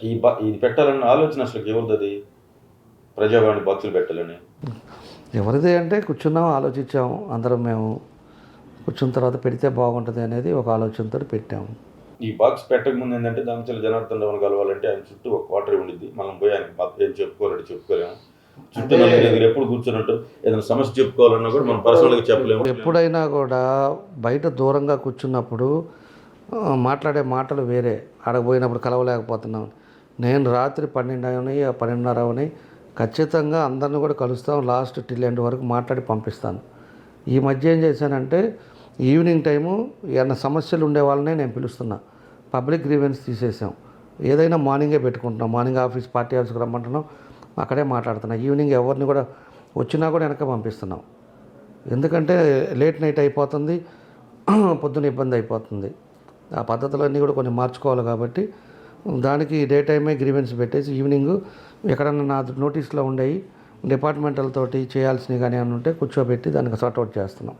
ఇది పెట్టాలన్న ఆలోచన అసలు ఎవరిది? ప్రజావాణి బాక్సులు పెట్టాలని ఎవరిది అంటే కూర్చున్నాం, ఆలోచించాము అందరం. మేము కూర్చున్న తర్వాత పెడితే బాగుంటుంది అనేది ఒక ఆలోచనతో పెట్టాము. ఈ బాక్స్ పెట్టక ముందు ఏంటంటే దామచల జనార్దన్ రావుని కలవాలంటే ఆయన చుట్టూ ఒక క్వార్టర్ ఉండిద్ది. మనం పోయి ఆయనకి మాకు ఏం చెప్పుకోవాలంటే చెప్పుకోలేము. చుట్టూ నలుగురు ఎప్పుడు కూర్చొని ఉంటారు. ఏదైనా సమస్య చెప్పుకోవాలన్నా కూడా మనం పర్సనల్గా చెప్పలేము. ఎప్పుడైనా కూడా బయట దూరంగా కూర్చున్నప్పుడు మాట్లాడే మాటలు వేరే. ఆడపోయినప్పుడు కలవలేకపోతున్నాం. నేను రాత్రి 12 అవని 12:30 అవని ఖచ్చితంగా అందరిని కూడా కలుస్తాం. లాస్ట్ టిల్ ఎండ్ వరకు మాట్లాడి పంపిస్తాను. ఈ మధ్య ఏం చేశానంటే ఈవినింగ్ టైము ఏమన్నా సమస్యలు ఉండే వాళ్ళనే నేను పిలుస్తున్నా. పబ్లిక్ గ్రీవెన్స్ తీసేసాం. ఏదైనా మార్నింగే పెట్టుకుంటున్నాం. మార్నింగ్ పార్టీ ఆఫీస్కి రమ్మంటున్నాం, అక్కడే మాట్లాడుతున్నాం. ఈవినింగ్ ఎవరిని కూడా వచ్చినా కూడా వెనక పంపిస్తున్నాం. ఎందుకంటే లేట్ నైట్ అయిపోతుంది, పొద్దున ఇబ్బంది అయిపోతుంది. ఆ పద్ధతులన్నీ కూడా కొన్ని మార్చుకోవాలి కాబట్టి దానికి డే టైమే గ్రీవెన్స్ పెట్టేసి ఈవినింగ్ ఎక్కడన్నా నా నోటీస్లో ఉండేవి డిపార్ట్మెంటల్ తోటి చేయాల్సినవి కానీ ఏమైనా ఉంటే కూర్చోబెట్టి దానికి సార్ట్అవుట్ చేస్తున్నాం.